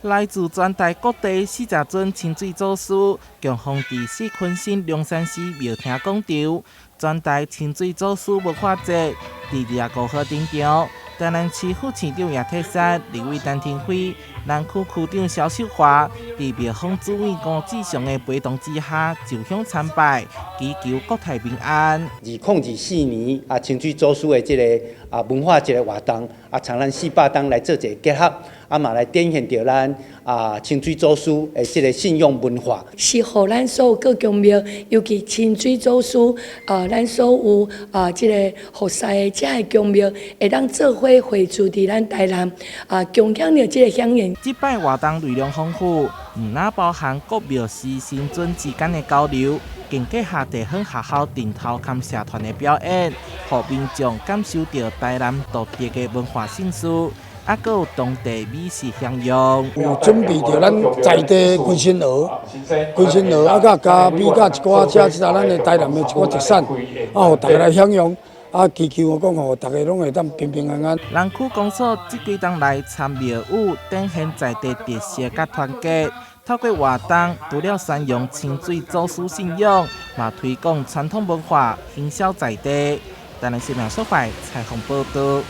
来自全台各地40尊清水祖师，共放伫四昆新龙山寺庙厅广场。全台清水祖师文化节伫25号登场。台南市副市长叶泰山、立委陈廷辉、南区区长萧秀华伫庙方主委吴志祥的陪同之下，就向参拜，祈求国泰民安。2024年清水祖师的这个文化节的活动从咱400档来做一个结合，嘛来展现着咱清水祖师的这个信用文化，是互咱所有各宫庙，尤其清水祖师咱所有这个服侍的这个宫庙，会当做伙汇聚伫咱台南共享着这个享宴。这摆活动内容丰富，唔但包含各庙师神尊之间的交流，更结合地方学校顶头兼社团的表演，让民众感受到台南独特的文化性素。还有当地美食享用，有准备着咱在地龟仙鹅，加米甲一寡其他咱的台南的一寡特产，互大家来享用。祈求我讲，互大家拢会当平平安安。南区公所这几天来参庙宇，展现在地特色甲团结。透过活动，除了宣扬清水祖师信仰，嘛推广传统文化，行销在地。台南新闻所在采访报道。